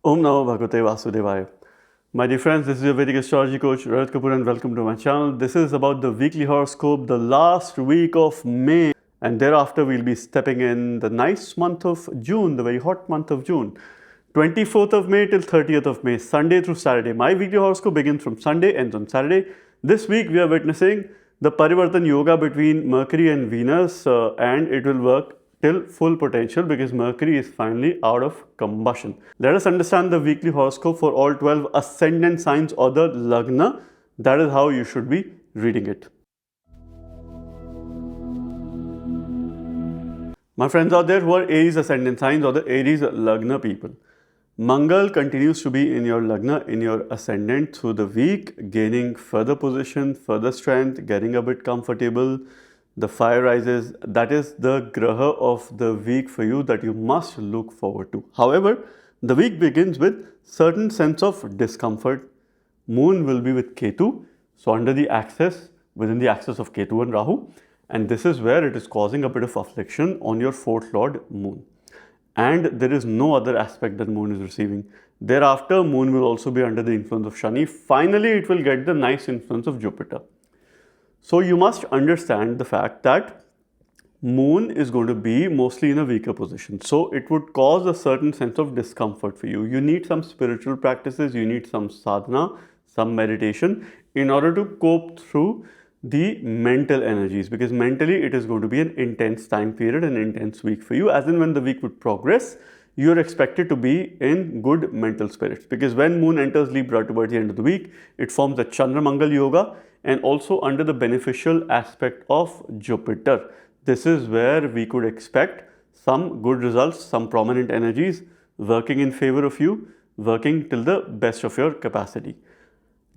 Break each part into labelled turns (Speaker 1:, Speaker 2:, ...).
Speaker 1: Om Namo Bhagavate Vasudevaya. My dear friends, this is your Vedic astrology coach Rohit Kapoor and welcome to my channel. This is about the weekly horoscope, the last week of May, and thereafter we'll be stepping in the nice month of June, the very hot month of June. 24th of May till 30th of May, Sunday through Saturday. My weekly horoscope begins from Sunday, ends on Saturday. This week we are witnessing the Parivartan Yoga between Mercury and Venus, and it will work till full potential because Mercury is finally out of combustion. Let us understand the weekly horoscope for all 12 ascendant signs or the Lagna. That is how you should be reading it. My friends out there who are Aries ascendant signs or the Aries Lagna people, Mangal continues to be in your Lagna, in your ascendant through the week, gaining further position, further strength, getting a bit comfortable. The fire rises. That is the graha of the week for you that you must look forward to. However, the week begins with certain sense of discomfort. Moon will be with Ketu, so under the axis, within the axis of Ketu and Rahu, and this is where it is causing a bit of affliction on your fourth lord Moon. And there is no other aspect that Moon is receiving. Thereafter, Moon will also be under the influence of Shani. Finally, it will get the nice influence of Jupiter. So you must understand the fact that Moon is going to be mostly in a weaker position. So it would cause a certain sense of discomfort for you. You need some spiritual practices, you need some sadhana, some meditation in order to cope through the mental energies, because mentally it is going to be an intense time period, an intense week for you. As in when the week would progress, you are expected to be in good mental spirits, because when Moon enters Libra towards the end of the week, it forms the Chandra Mangal Yoga and also under the beneficial aspect of Jupiter. This is where we could expect some good results, some prominent energies working in favor of you, working till the best of your capacity.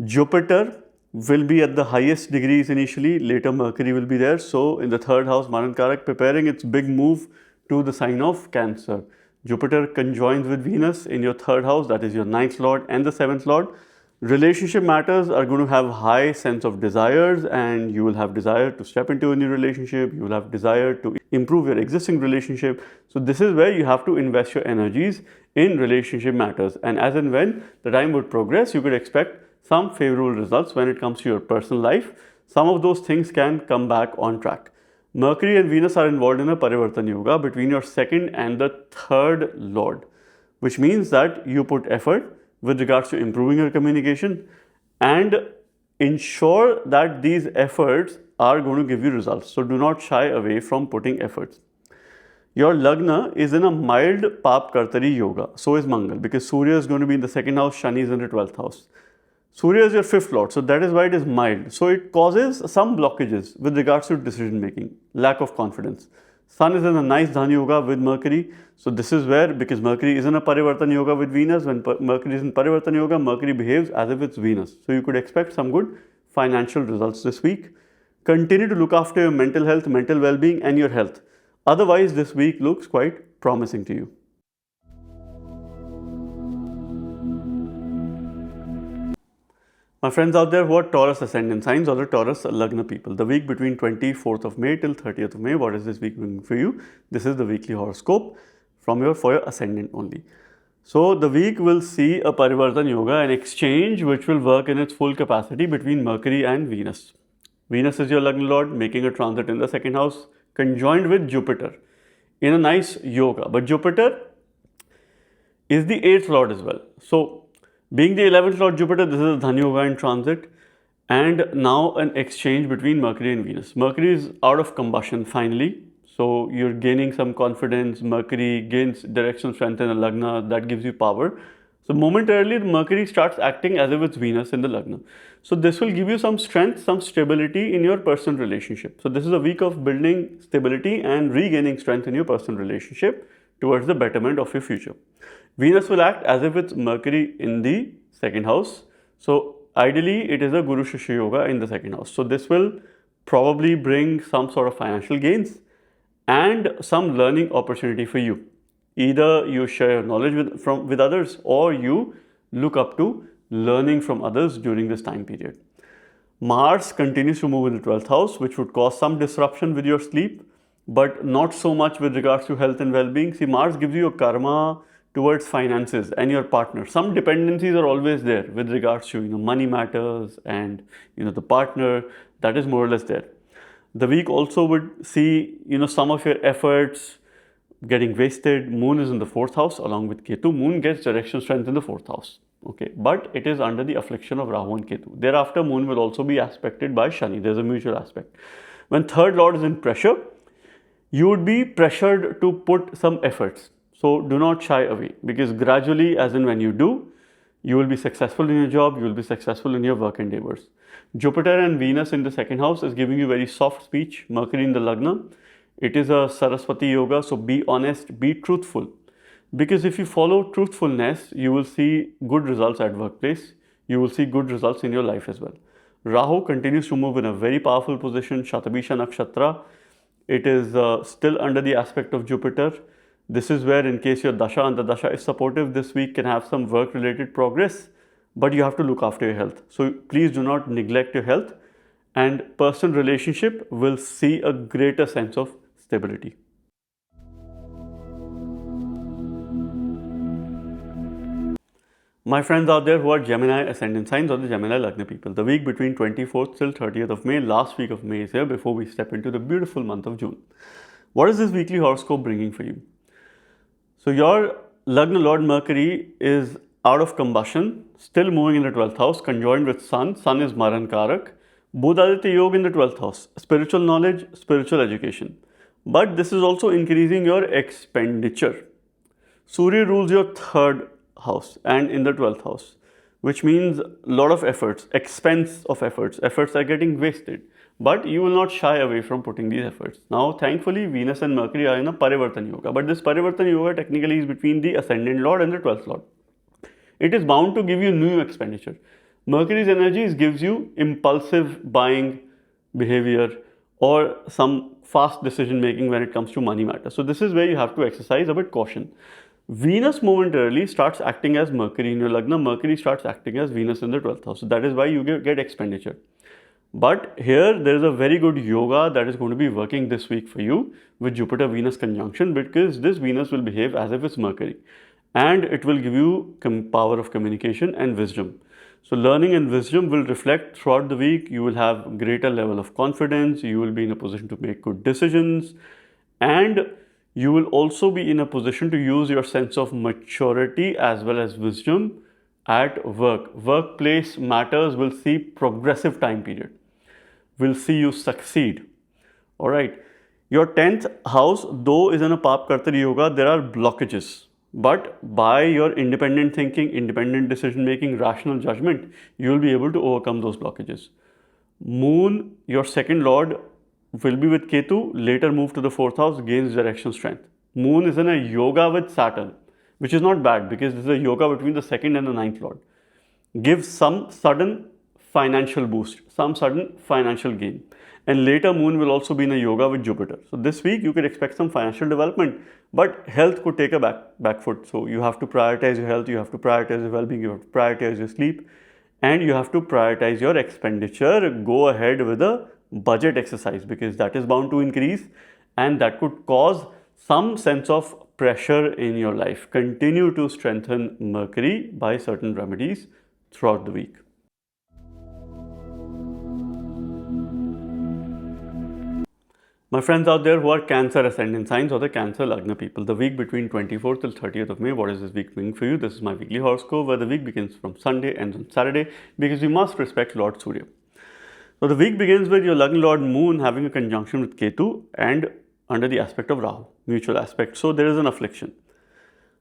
Speaker 1: Jupiter will be at the highest degrees initially, later Mercury will be there. So in the third house, Manan Karak, preparing its big move to the sign of Cancer. Jupiter conjoins with Venus in your third house, that is your ninth lord and the seventh lord. Relationship matters are going to have high sense of desires, and you will have desire to step into a new relationship. You will have desire to improve your existing relationship. So this is where you have to invest your energies in relationship matters. And as and when the time would progress, you could expect some favorable results when it comes to your personal life. Some of those things can come back on track. Mercury and Venus are involved in a Parivartan Yoga between your second and the third lord, which means that you put effort with regards to improving your communication and ensure that these efforts are going to give you results. So do not shy away from putting efforts. Your Lagna is in a mild Pap Kartari Yoga. So is Mangal, because Surya is going to be in the second house, Shani is in the 12th house. Surya is your fifth lord, so that is why it is mild. So it causes some blockages with regards to decision making, lack of confidence. Sun is in a nice Dhan Yoga with Mercury. So this is where, because Mercury is in a Parivartan Yoga with Venus, when Mercury is in Parivartan Yoga, Mercury behaves as if it's Venus. So you could expect some good financial results this week. Continue to look after your mental health, mental well-being and your health. Otherwise, this week looks quite promising to you. My friends out there who are Taurus ascendant signs or the Taurus Lagna people, the week between 24th of May till 30th of May, what is this week bringing for you? This is the weekly horoscope for your ascendant only. So the week will see a Parivartan Yoga, an exchange which will work in its full capacity between Mercury and Venus. Venus is your Lagna lord, making a transit in the second house, conjoined with Jupiter in a nice yoga. But Jupiter is the 8th lord as well. So being the 11th lord Jupiter, this is a Dhan Yoga in transit, and now an exchange between Mercury and Venus. Mercury is out of combustion finally, so you're gaining some confidence. Mercury gains directional strength in a Lagna, that gives you power. So momentarily, Mercury starts acting as if it's Venus in the Lagna. So this will give you some strength, some stability in your personal relationship. So this is a week of building stability and regaining strength in your personal relationship towards the betterment of your future. Venus will act as if it's Mercury in the second house. So ideally, it is a Guru Shishya Yoga in the second house. So this will probably bring some sort of financial gains and some learning opportunity for you. Either you share your knowledge with others, or you look up to learning from others during this time period. Mars continues to move in the 12th house, which would cause some disruption with your sleep, but not so much with regards to health and well-being. See, Mars gives you a karma towards finances and your partner. Some dependencies are always there with regards to money matters and the partner. That is more or less there. The week also would see some of your efforts getting wasted. Moon is in the 4th house along with Ketu. Moon gets direction strength in the 4th house. Okay, but it is under the affliction of Rahu and Ketu. Thereafter, Moon will also be aspected by Shani. There's a mutual aspect. When 3rd Lord is in pressure, you would be pressured to put some efforts. So do not shy away, because gradually, as in when you do, you will be successful in your job, you will be successful in your work endeavors. Jupiter and Venus in the 2nd house is giving you very soft speech. Mercury in the Lagna. It is a Saraswati yoga, so be honest, be truthful. Because if you follow truthfulness, you will see good results at workplace. You will see good results in your life as well. Rahu continues to move in a very powerful position, Shatabisha Nakshatra. It is still under the aspect of Jupiter. This is where, in case your Dasha and the Dasha is supportive, this week can have some work-related progress, but you have to look after your health. So please do not neglect your health, and personal relationship will see a greater sense of stability. My friends out there who are Gemini ascendant signs or the Gemini Lagna people, the week between 24th till 30th of May, last week of May is here before we step into the beautiful month of June. What is this weekly horoscope bringing for you? So your Lagna Lord Mercury is out of combustion, still moving in the 12th house, conjoined with Sun. Sun is Maran Karak. Budaditya Yoga in the 12th house, spiritual knowledge, spiritual education. But this is also increasing your expenditure. Surya rules your 3rd house and in the 12th house, which means a lot of efforts, expense of efforts. Efforts are getting wasted, but you will not shy away from putting these efforts. Now, thankfully, Venus and Mercury are in a Parivartan Yoga, but this Parivartan Yoga technically is between the Ascendant Lord and the 12th Lord. It is bound to give you new expenditure. Mercury's energies gives you impulsive buying behavior or some fast decision making when it comes to money matters. So this is where you have to exercise a bit caution. Venus momentarily starts acting as Mercury in your Lagna. Mercury starts acting as Venus in the 12th house. So that is why you get expenditure. But here there is a very good yoga that is going to be working this week for you with Jupiter-Venus conjunction, because this Venus will behave as if it's Mercury. And it will give you power of communication and wisdom. So learning and wisdom will reflect throughout the week. You will have greater level of confidence. You will be in a position to make good decisions. And you will also be in a position to use your sense of maturity as well as wisdom at work. Workplace matters will see progressive time period. Will see you succeed. All right. Your 10th house, though, is in a Pap Kartari Yoga. There are blockages. But by your independent thinking, independent decision making, rational judgment, you will be able to overcome those blockages. Moon, your 2nd Lord, will be with Ketu, later move to the 4th house, gains direction strength. Moon is in a yoga with Saturn, which is not bad because this is a yoga between the 2nd and the 9th Lord. Gives some sudden financial boost, some sudden financial gain. And later Moon will also be in a yoga with Jupiter. So this week you could expect some financial development, but health could take a back foot. So you have to prioritize your health, you have to prioritize your well-being, you have to prioritize your sleep, and you have to prioritize your expenditure. Go ahead with a budget exercise because that is bound to increase and that could cause some sense of pressure in your life. Continue to strengthen Mercury by certain remedies throughout the week. My friends out there who are Cancer ascendant signs or the Cancer Lagna people, the week between 24th till 30th of May, what is this week meaning for you? This is my weekly horoscope where the week begins from Sunday, ends on Saturday, because we must respect Lord Surya. So the week begins with your Lagna Lord Moon having a conjunction with Ketu and under the aspect of Rahu, mutual aspect. So there is an affliction.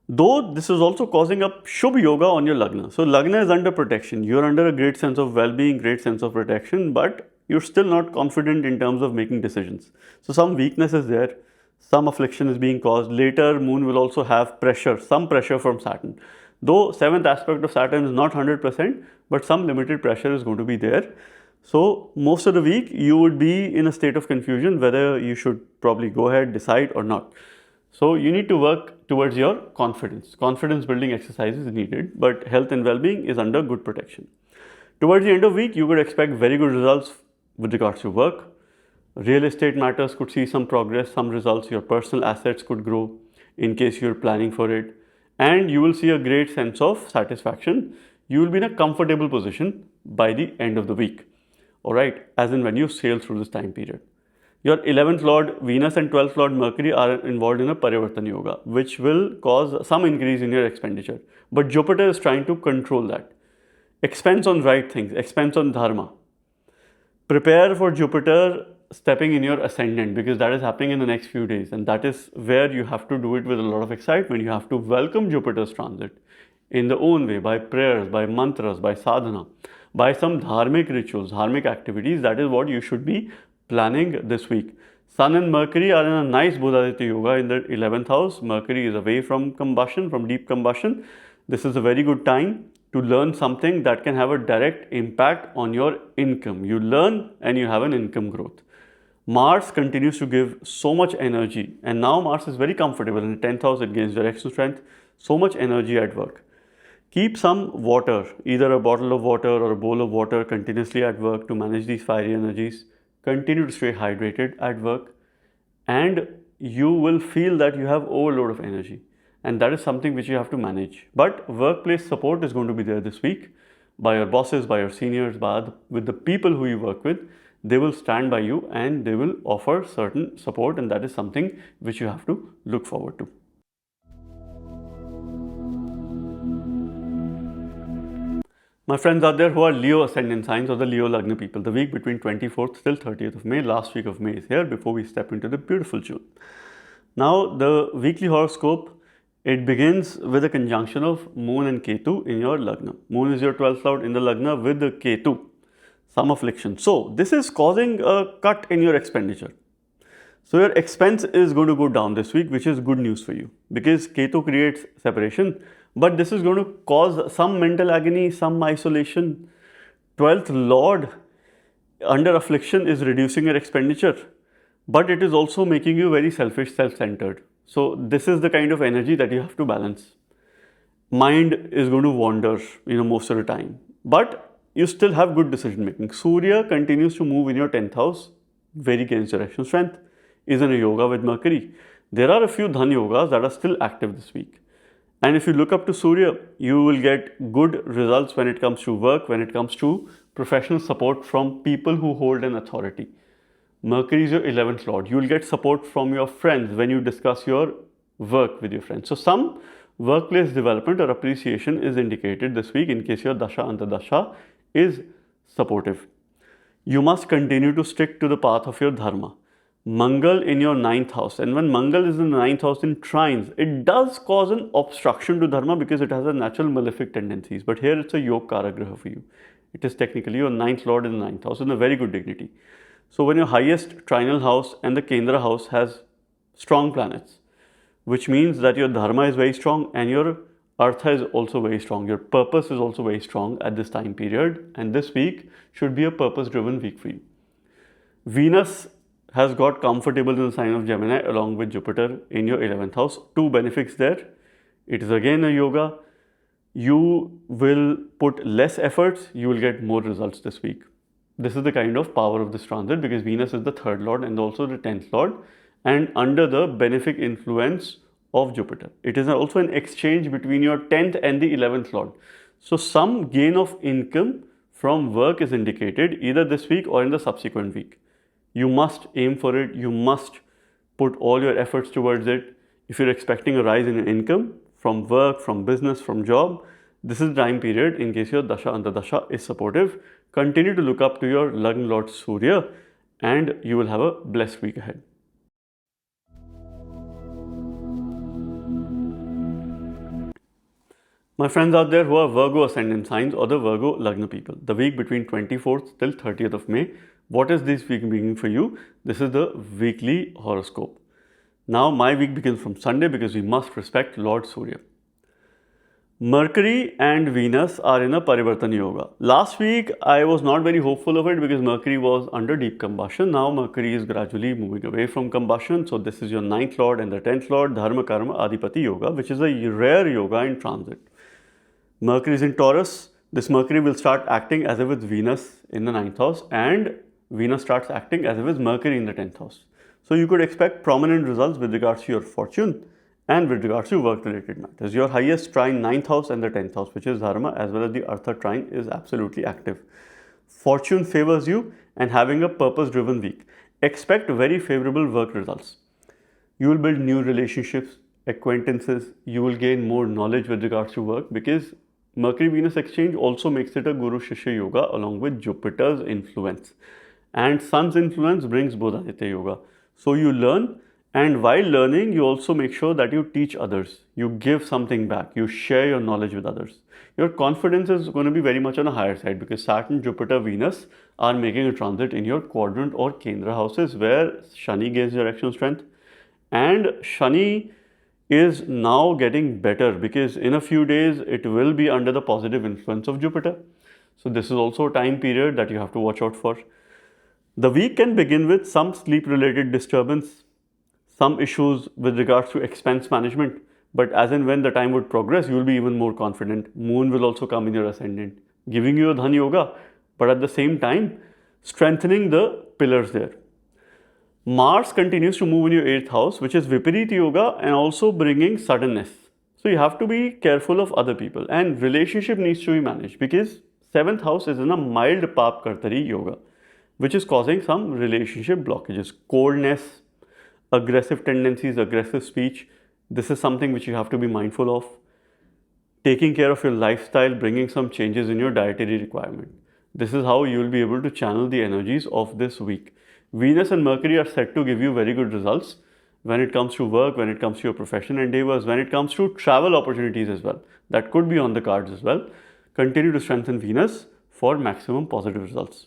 Speaker 1: Though this is also causing a Shubh Yoga on your Lagna. So Lagna is under protection. You're under a great sense of well-being, great sense of protection, but you're still not confident in terms of making decisions. So some weakness is there, some affliction is being caused. Later, Moon will also have pressure, some pressure from Saturn. Though 7th aspect of Saturn is not 100%, but some limited pressure is going to be there. So most of the week, you would be in a state of confusion whether you should probably go ahead, decide or not. So you need to work towards your confidence. Confidence building exercise is needed, but health and well-being is under good protection. Towards the end of the week, you could expect very good results with regards to work. Real estate matters could see some progress, some results. Your personal assets could grow in case you're planning for it. and you will see a great sense of satisfaction. You will be in a comfortable position by the end of the week. All right, as in when you sail through this time period. Your 11th Lord Venus and 12th Lord Mercury are involved in a Parivartan Yoga, which will cause some increase in your expenditure. But Jupiter is trying to control that. Expense on right things, expense on dharma. Prepare for Jupiter stepping in your ascendant, because that is happening in the next few days, and that is where you have to do it with a lot of excitement. You have to welcome Jupiter's transit in the own way, by prayers, by mantras, by sadhana, by some dharmic rituals, dharmic activities. That is what you should be planning this week. Sun and Mercury are in a nice Buddhaditya Yoga in the 11th house. Mercury is away from combustion, from deep combustion. This is a very good time to learn something that can have a direct impact on your income. You learn and you have an income growth. Mars continues to give so much energy, and now Mars is very comfortable in the 10th house. It gains direction strength, so much energy at work. Keep some water, either a bottle of water or a bowl of water, continuously at work to manage these fiery energies. Continue to stay hydrated at work, and you will feel that you have overload of energy, and that is something which you have to manage. But workplace support is going to be there this week by your bosses, by your seniors, with the people who you work with. They will stand by you and they will offer certain support, and that is something which you have to look forward to. My friends out there who are Leo ascendant signs or the Leo Lagna people, the week between 24th till 30th of May, last week of May is here before we step into the beautiful June. Now, the weekly horoscope, it begins with a conjunction of Moon and Ketu in your Lagna. Moon is your 12th lord in the Lagna with the Ketu, some affliction. So, this is causing a cut in your expenditure. So, your expense is going to go down this week, which is good news for you, because Ketu creates separation. But this is going to cause some mental agony, some isolation. 12th Lord under affliction is reducing your expenditure, but it is also making you very selfish, self-centered. So this is the kind of energy that you have to balance. Mind is going to wander, most of the time, but you still have good decision making. Surya continues to move in your 10th house, very gains direction strength, is in a yoga with Mercury. There are a few Dhan yogas that are still active this week. And if you look up to Surya, you will get good results when it comes to work, when it comes to professional support from people who hold an authority. Mercury is your 11th lord. You will get support from your friends when you discuss your work with your friends. So some workplace development or appreciation is indicated this week in case your Dasha Antardasha is supportive. You must continue to stick to the path of your dharma. Mangal in your 9th house, and when Mangal is in the 9th house in trines, it does cause an obstruction to dharma because it has a natural malefic tendencies. But here it's a Yog Karagraha for you. It is technically your 9th lord in the 9th house in a very good dignity. So when your highest trinal house and the Kendra house has strong planets, which means that your dharma is very strong and your artha is also very strong. Your purpose is also very strong at this time period, and this week should be a purpose-driven week for you. Venus has got comfortable in the sign of Gemini along with Jupiter in your 11th house. Two benefits there. It is again a yoga. You will put less efforts, you will get more results this week. This is the kind of power of this transit because Venus is the 3rd lord and also the 10th lord, and under the benefic influence of Jupiter. It is also an exchange between your 10th and the 11th lord. So some gain of income from work is indicated either this week or in the subsequent week. You must aim for it. You must put all your efforts towards it. If you're expecting a rise in income from work, from business, from job, this is the time period in case your Dasha Antardasha is supportive. Continue to look up to your Lagna Lord Surya and you will have a blessed week ahead. My friends out there who are Virgo ascendant signs or the Virgo Lagna people, the week between 24th till 30th of May, what is this week beginning for you? This is the weekly horoscope. Now my week begins from Sunday because we must respect Lord Surya. Mercury and Venus are in a Parivartan Yoga. Last week I was not very hopeful of it because Mercury was under deep combustion. Now Mercury is gradually moving away from combustion. So this is your 9th lord and the 10th lord, Dharma Karma Adipati Yoga, which is a rare yoga in transit. Mercury is in Taurus. This Mercury will start acting as if it's Venus in the 9th house and Venus starts acting as if it's Mercury in the 10th house. So you could expect prominent results with regards to your fortune And with regards to work-related matters, your highest trine 9th house and the 10th house, which is Dharma, as well as the Artha trine, is absolutely active. Fortune favors you and having a purpose-driven week. Expect very favorable work results. You will build new relationships, acquaintances, you will gain more knowledge with regards to work because Mercury-Venus exchange also makes it a Guru-Shishya yoga along with Jupiter's influence. And Sun's influence brings Buddha-Aditya yoga. So you learn, and while learning, you also make sure that you teach others. You give something back. You share your knowledge with others. Your confidence is going to be very much on a higher side because Saturn, Jupiter, Venus are making a transit in your quadrant or Kendra houses where Shani gains direction strength. And Shani is now getting better because in a few days it will be under the positive influence of Jupiter. So this is also a time period that you have to watch out for. The week can begin with some sleep related disturbance, some issues with regards to expense management, but as and when the time would progress, you will be even more confident. Moon will also come in your ascendant, giving you a Dhan Yoga, but at the same time, strengthening the pillars there. Mars continues to move in your 8th house, which is Viparita Yoga and also bringing suddenness. So you have to be careful of other people and relationship needs to be managed because 7th house is in a mild Pap Kartari Yoga, which is causing some relationship blockages, coldness, aggressive tendencies, aggressive speech. This is something which you have to be mindful of. Taking care of your lifestyle, bringing some changes in your dietary requirement. This is how you will be able to channel the energies of this week. Venus and Mercury are set to give you very good results when it comes to work, when it comes to your profession endeavors, when it comes to travel opportunities as well. That could be on the cards as well. Continue to strengthen Venus for maximum positive results.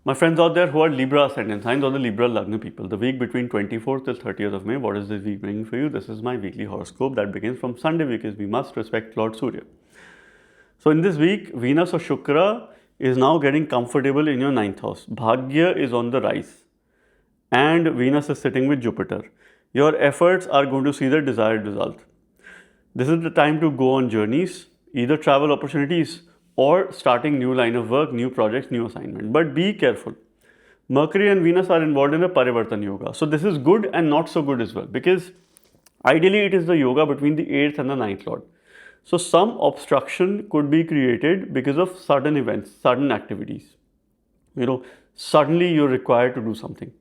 Speaker 1: My friends out there who are Libra ascendant signs or the Libra Lagna people, the week between 24th till 30th of May, what is this week bringing for you? This is my weekly horoscope that begins from Sunday because we must respect Lord Surya. So in this week, Venus or Shukra is now getting comfortable in your 9th house. Bhagya is on the rise and Venus is sitting with Jupiter. Your efforts are going to see the desired result. This is the time to go on journeys, either travel opportunities or starting new line of work, new projects, new assignment. But be careful. Mercury and Venus are involved in a Parivartan Yoga. So this is good and not so good as well because ideally it is the yoga between the 8th and the 9th Lord. So some obstruction could be created because of sudden events, sudden activities. Suddenly you're required to do something.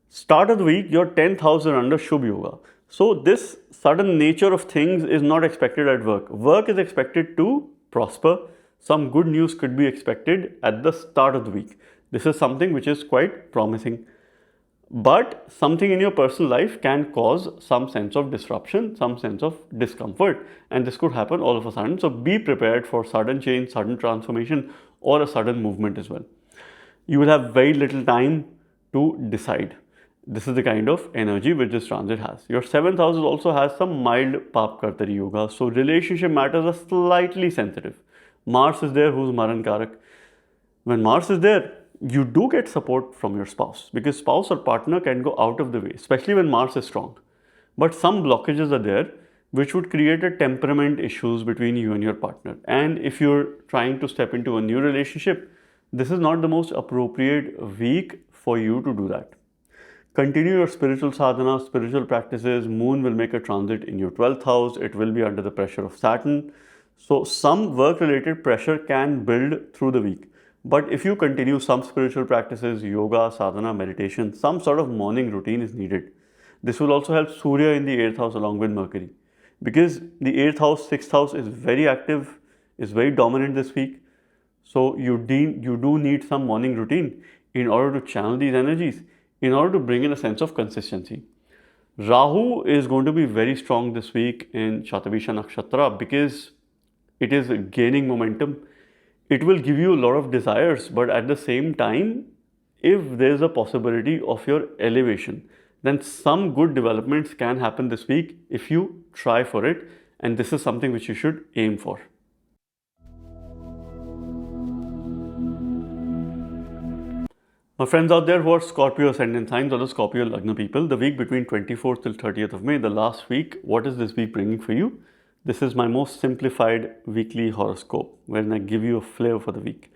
Speaker 1: Start of the week, your 10th house is under Shubh Yoga. So this sudden nature of things is not expected at work. Work is expected to prosper. Some good news could be expected at the start of the week. This is something which is quite promising. But something in your personal life can cause some sense of disruption, some sense of discomfort. And this could happen all of a sudden. So be prepared for sudden change, sudden transformation, or a sudden movement as well. You will have very little time to decide. This is the kind of energy which this transit has. Your 7th house also has some mild Pap Kartari Yoga. So relationship matters are slightly sensitive. Mars is there, who's Maran Karak. When Mars is there, you do get support from your spouse because spouse or partner can go out of the way, especially when Mars is strong. But some blockages are there which would create a temperament issues between you and your partner. And if you're trying to step into a new relationship, this is not the most appropriate week for you to do that. Continue your spiritual sadhana, spiritual practices. Moon will make a transit in your 12th house. It will be under the pressure of Saturn. So some work-related pressure can build through the week. But if you continue some spiritual practices, yoga, sadhana, meditation, some sort of morning routine is needed. This will also help Surya in the 8th house along with Mercury. Because the 8th house, 6th house is very active, is very dominant this week. So you do need some morning routine in order to channel these energies, in order to bring in a sense of consistency. Rahu is going to be very strong this week in Shatabisha Nakshatra because it is gaining momentum. It will give you a lot of desires, but at the same time, if there is a possibility of your elevation, then some good developments can happen this week if you try for it, and this is something which you should aim for. My friends out there who are Scorpio ascendant signs or the Scorpio Lagna people, the week between 24th till 30th of May, the last week, what is this week bringing for you? This is my most simplified weekly horoscope wherein I give you a flavor for the week.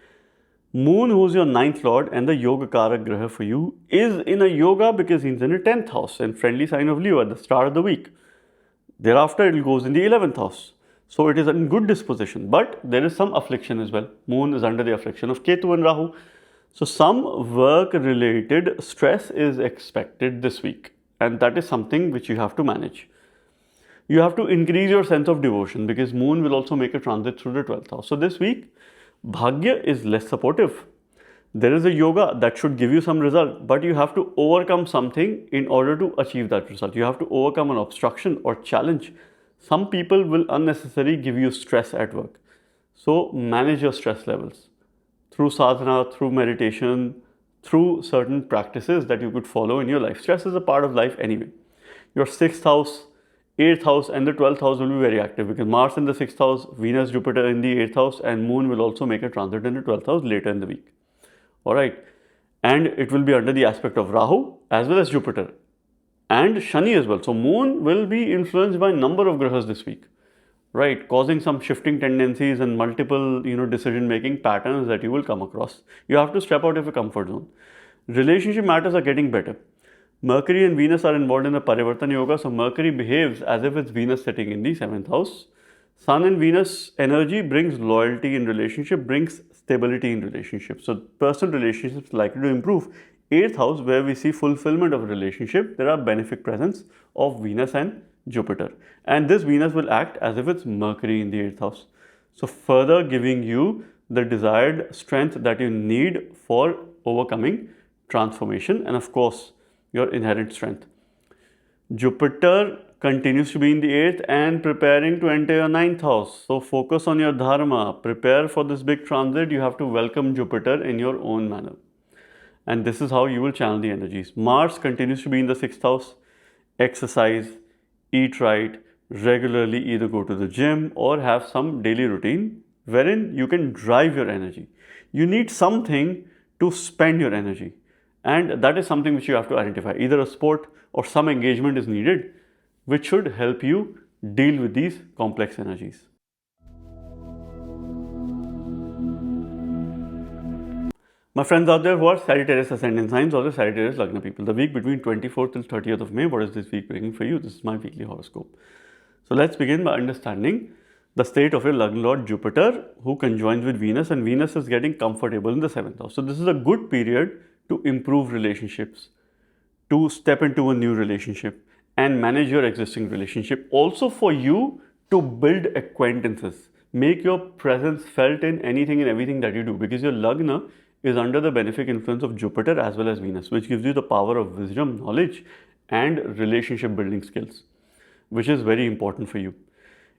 Speaker 1: Moon, who's your ninth lord and the Yoga Karak Graha for you, is in a yoga because he's in a 10th house and friendly sign of Leo at the start of the week. Thereafter, it goes in the 11th house. So it is in good disposition, but there is some affliction as well. Moon is under the affliction of Ketu and Rahu. So some work-related stress is expected this week, and that is something which you have to manage. You have to increase your sense of devotion because Moon will also make a transit through the 12th house. So this week, Bhagya is less supportive. There is a yoga that should give you some result, but you have to overcome something in order to achieve that result. You have to overcome an obstruction or challenge. Some people will unnecessarily give you stress at work. So manage your stress levels through sadhana, through meditation, through certain practices that you could follow in your life. Stress is a part of life anyway. Your 6th house, 8th house and the 12th house will be very active because Mars in the 6th house, Venus, Jupiter in the 8th house and Moon will also make a transit in the 12th house later in the week. Alright, and it will be under the aspect of Rahu as well as Jupiter and Shani as well. So Moon will be influenced by a number of grahas this week, right, causing some shifting tendencies and multiple decision making patterns that you will come across. You have to step out of your comfort zone. Relationship matters are getting better. Mercury and Venus are involved in the Parivartan Yoga, so Mercury behaves as if it's Venus sitting in the 7th house. Sun and Venus energy brings loyalty in relationship, brings stability in relationships. So personal relationships likely to improve. 8th house, where we see fulfillment of a relationship, there are benefic presence of Venus and Jupiter. And this Venus will act as if it's Mercury in the 8th house. So further giving you the desired strength that you need for overcoming transformation and of course your inherent strength. Jupiter continues to be in the 8th and preparing to enter your 9th house. So focus on your dharma. Prepare for this big transit. You have to welcome Jupiter in your own manner. And this is how you will channel the energies. Mars continues to be in the 6th house. Exercise, eat right, regularly either go to the gym or have some daily routine wherein you can drive your energy. You need something to spend your energy. And that is something which you have to identify. Either a sport or some engagement is needed, which should help you deal with these complex energies. My friends out there who are Sagittarius ascendant signs or the Sagittarius Lagna people, the week between 24th till 30th of May, what is this week bringing for you? This is my weekly horoscope. So let's begin by understanding the state of your Lagna Lord Jupiter, who conjoins with Venus, and Venus is getting comfortable in the 7th house. So this is a good period to improve relationships, to step into a new relationship and manage your existing relationship. Also for you to build acquaintances, make your presence felt in anything and everything that you do, because your Lagna is under the benefic influence of Jupiter as well as Venus, which gives you the power of wisdom, knowledge and relationship building skills, which is very important for you.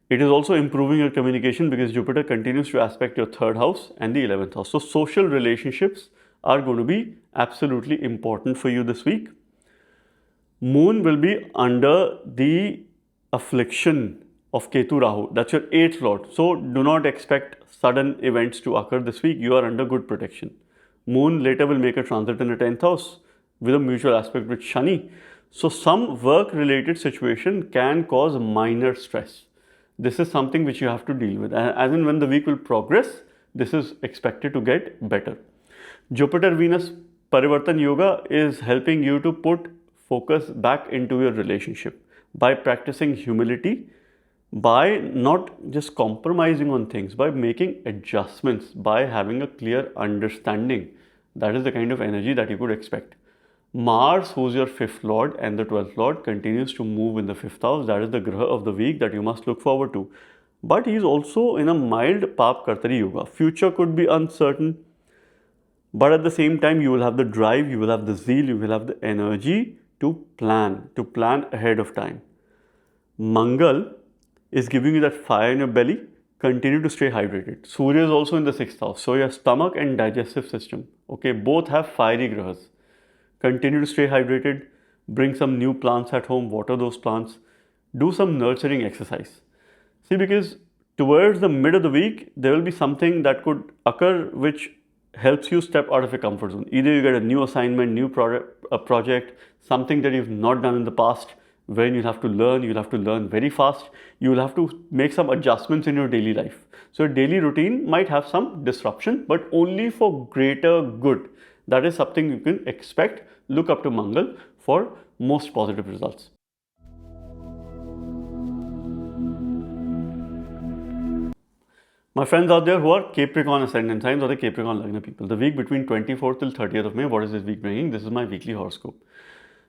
Speaker 1: It is also improving your communication because Jupiter continues to aspect your 3rd house and the 11th house. So social relationships are going to be absolutely important for you this week. Moon will be under the affliction of Ketu Rahu. That's your 8th lord. So do not expect sudden events to occur this week. You are under good protection. Moon later will make a transit in the 10th house with a mutual aspect with Shani. So some work-related situation can cause minor stress. This is something which you have to deal with. As in when the week will progress, this is expected to get better. Jupiter-Venus Parivartan Yoga is helping you to put focus back into your relationship by practicing humility, by not just compromising on things, by making adjustments, by having a clear understanding. That is the kind of energy that you could expect. Mars, who's your 5th lord and the 12th lord, continues to move in the 5th house. That is the graha of the week that you must look forward to. But he is also in a mild Pap Kartari Yoga. Future could be uncertain, but at the same time, you will have the drive, you will have the zeal, you will have the energy to plan ahead of time. Mangal is giving you that fire in your belly. Continue to stay hydrated. Surya is also in the 6th house. So your stomach and digestive system, okay, both have fiery grahas. Continue to stay hydrated. Bring some new plants at home, water those plants. Do some nurturing exercise. See, because towards the mid of the week, there will be something that could occur which helps you step out of your comfort zone. Either you get a new assignment, new project, something that you've not done in the past, when you'll have to learn very fast. You will have to make some adjustments in your daily life. So your daily routine might have some disruption, but only for greater good. That is something you can expect. Look up to Mangal for most positive results. My friends out there who are Capricorn ascendant signs or the Capricorn Lagna people, the week between 24th till 30th of May, what is this week bringing? This is my weekly horoscope.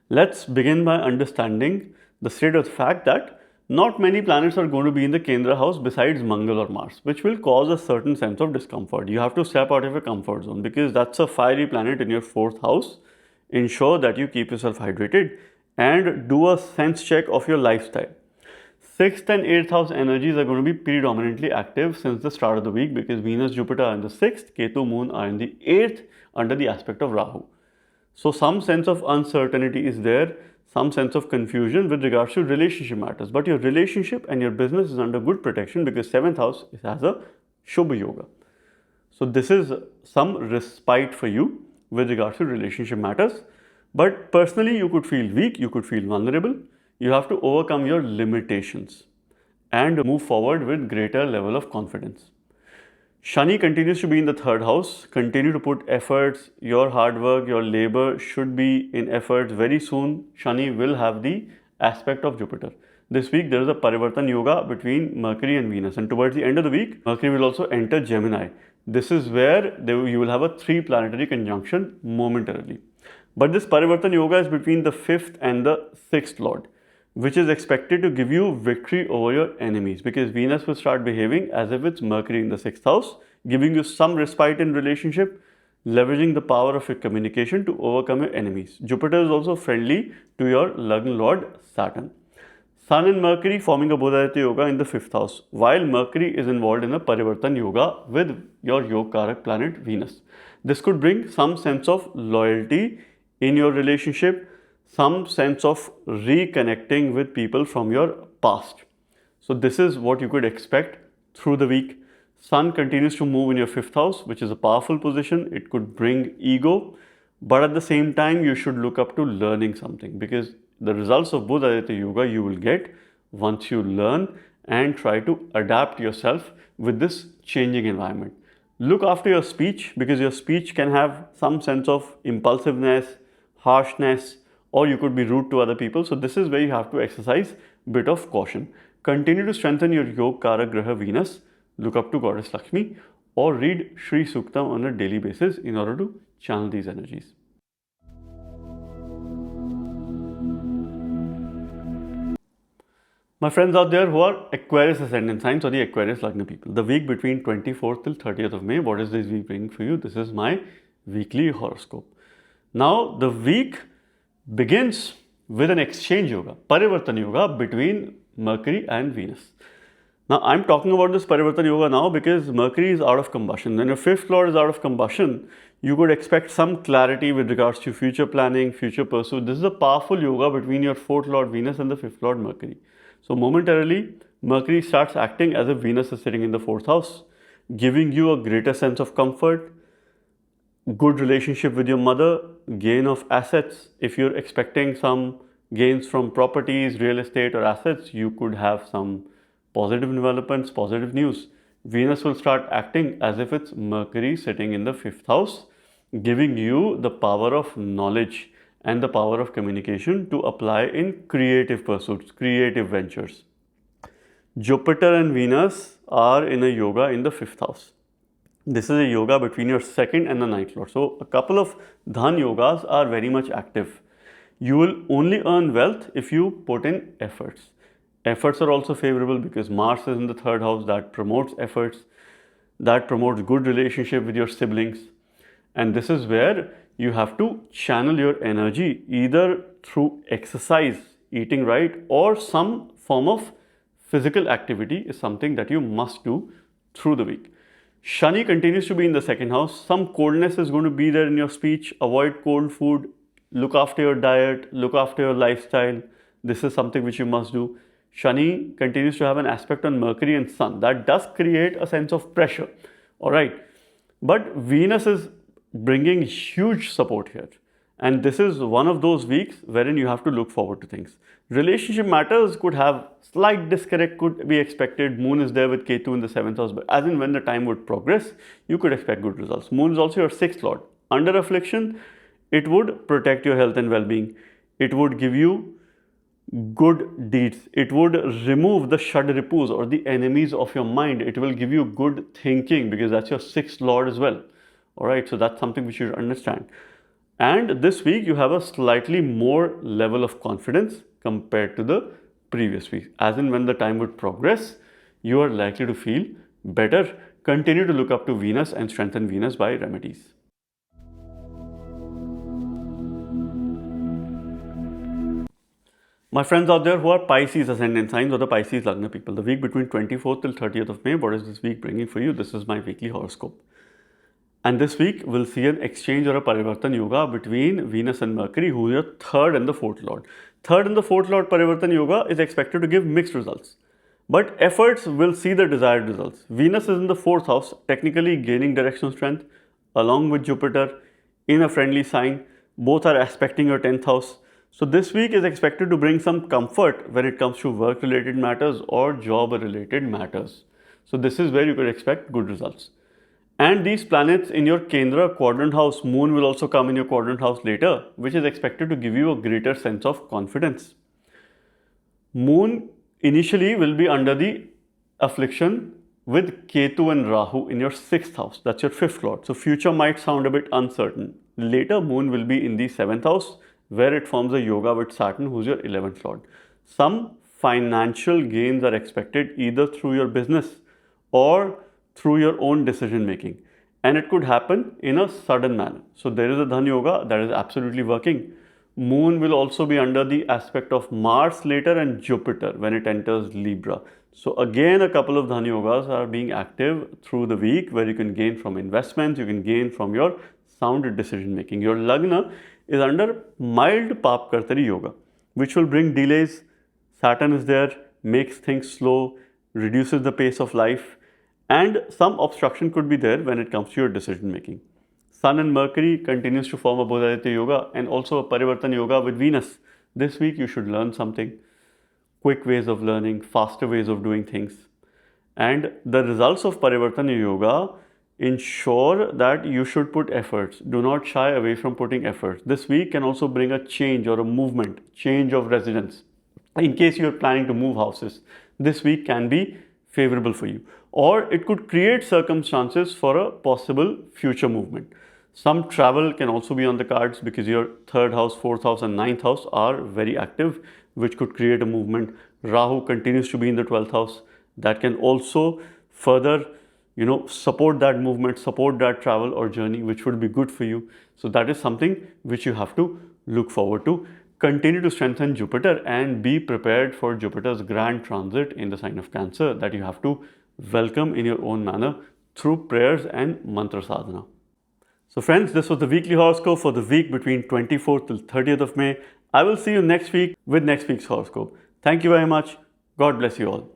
Speaker 1: Let's begin by understanding the state of the fact that not many planets are going to be in the Kendra house besides Mangal or Mars, which will cause a certain sense of discomfort. You have to step out of your comfort zone because that's a fiery planet in your 4th house. Ensure that you keep yourself hydrated and do a sense check of your lifestyle. 6th and 8th house energies are going to be predominantly active since the start of the week because Venus, Jupiter are in the 6th, Ketu, Moon are in the 8th under the aspect of Rahu. So some sense of uncertainty is there, some sense of confusion with regards to relationship matters. But your relationship and your business is under good protection because 7th house has a Shubha Yoga. So this is some respite for you with regards to relationship matters. But personally, you could feel weak, you could feel vulnerable. You have to overcome your limitations and move forward with greater level of confidence. Shani continues to be in the 3rd house. Continue to put efforts. Your hard work, your labor should be in efforts. Very soon, Shani will have the aspect of Jupiter. This week, there is a Parivartan Yoga between Mercury and Venus. And towards the end of the week, Mercury will also enter Gemini. This is where you will have a 3 planetary conjunction momentarily. But this Parivartan Yoga is between the 5th and the 6th Lord, which is expected to give you victory over your enemies because Venus will start behaving as if it's Mercury in the 6th house, giving you some respite in relationship, leveraging the power of your communication to overcome your enemies. Jupiter is also friendly to your Lagna Lord Saturn. Sun and Mercury forming a Bodhayata Yoga in the 5th house, while Mercury is involved in a Parivartan Yoga with your Yoga Karak planet Venus. This could bring some sense of loyalty in your relationship, some sense of reconnecting with people from your past. So this is what you could expect through the week. Sun continues to move in your 5th house, which is a powerful position. It could bring ego, but at the same time, you should look up to learning something because the results of Bodhayata Yoga you will get once you learn and try to adapt yourself with this changing environment. Look after your speech because your speech can have some sense of impulsiveness, harshness, or you could be rude to other people. So this is where you have to exercise a bit of caution. Continue to strengthen your Yoga Karak Graha Venus. Look up to Goddess Lakshmi or read Shri Suktam on a daily basis in order to channel these energies. My friends out there who are Aquarius ascendant signs or the Aquarius Lagna people, the week between 24th till 30th of May, what is this week bringing for you? This is my weekly horoscope. Now the week begins with an exchange yoga, Parivartan Yoga between Mercury and Venus. Now, I'm talking about this Parivartan Yoga now because Mercury is out of combustion. When your 5th Lord is out of combustion, you could expect some clarity with regards to future planning, future pursuit. This is a powerful yoga between your 4th Lord Venus and the 5th Lord Mercury. So, momentarily, Mercury starts acting as if Venus is sitting in the 4th house, giving you a greater sense of comfort, good relationship with your mother, gain of assets. If you're expecting some gains from properties, real estate or assets, you could have some positive developments, positive news. Venus will start acting as if it's Mercury sitting in the 5th house, giving you the power of knowledge and the power of communication to apply in creative pursuits, creative ventures. Jupiter and Venus are in a yoga in the 5th house. This is a yoga between your 2nd and the 9th Lord. So a couple of Dhan yogas are very much active. You will only earn wealth if you put in efforts. Efforts are also favorable because Mars is in the 3rd house, that promotes efforts, that promotes good relationship with your siblings. And this is where you have to channel your energy either through exercise, eating right, or some form of physical activity is something that you must do through the week. Shani continues to be in the 2nd house. Some coldness is going to be there in your speech. Avoid cold food. Look after your diet. Look after your lifestyle. This is something which you must do. Shani continues to have an aspect on Mercury and Sun. That does create a sense of pressure. Alright. But Venus is bringing huge support here. And this is one of those weeks wherein you have to look forward to things. Relationship matters could have slight disconnect, could be expected. Moon is there with Ketu in the 7th house, but as in when the time would progress, you could expect good results. Moon is also your 6th lord. Under affliction, it would protect your health and well-being. It would give you good deeds. It would remove the shadripus or the enemies of your mind. It will give you good thinking because that's your 6th lord as well. All right, so that's something we should understand. And this week you have a slightly more level of confidence compared to the previous week. As in when the time would progress, you are likely to feel better. Continue to look up to Venus and strengthen Venus by remedies. My friends out there who are Pisces ascendant signs or the Pisces Lagna people, the week between 24th till 30th of May, what is this week bringing for you? This is my weekly horoscope. And this week, we'll see an exchange or a Parivartan Yoga between Venus and Mercury, who is your 3rd and the 4th Lord. 3rd and the 4th Lord Parivartan Yoga is expected to give mixed results. But efforts will see the desired results. Venus is in the 4th house, technically gaining directional strength, along with Jupiter in a friendly sign. Both are aspecting your 10th house. So this week is expected to bring some comfort when it comes to work-related matters or job-related matters. So this is where you could expect good results. And these planets in your Kendra quadrant house, Moon will also come in your quadrant house later, which is expected to give you a greater sense of confidence. Moon initially will be under the affliction with Ketu and Rahu in your 6th house. That's your 5th lord. So future might sound a bit uncertain. Later, Moon will be in the 7th house where it forms a yoga with Saturn, who's your 11th lord. Some financial gains are expected either through your business or through your own decision making, and it could happen in a sudden manner. So there is a Dhan Yoga that is absolutely working. Moon will also be under the aspect of Mars later and Jupiter when it enters Libra. So again, a couple of Dhan Yogas are being active through the week where you can gain from investments, you can gain from your sound decision making. Your Lagna is under mild Pap Kartari Yoga, which will bring delays. Saturn is there, makes things slow, reduces the pace of life, and some obstruction could be there when it comes to your decision making. Sun and Mercury continues to form a Bodhaditya Yoga and also a Parivartan Yoga with Venus. This week you should learn something. Quick ways of learning, faster ways of doing things. And the results of Parivartan Yoga ensure that you should put efforts. Do not shy away from putting efforts. This week can also bring a change or a movement, change of residence. In case you are planning to move houses, this week can be favorable for you. Or it could create circumstances for a possible future movement. Some travel can also be on the cards because your 3rd house, 4th house and 9th house are very active, which could create a movement. Rahu continues to be in the 12th house. That can also further, support that movement, support that travel or journey, which would be good for you. So that is something which you have to look forward to. Continue to strengthen Jupiter and be prepared for Jupiter's grand transit in the sign of Cancer that you have to welcome in your own manner through prayers and mantra sadhana. So friends, this was the weekly horoscope for the week between 24th till 30th of May. I will see you next week with next week's horoscope. Thank you very much. God bless you all.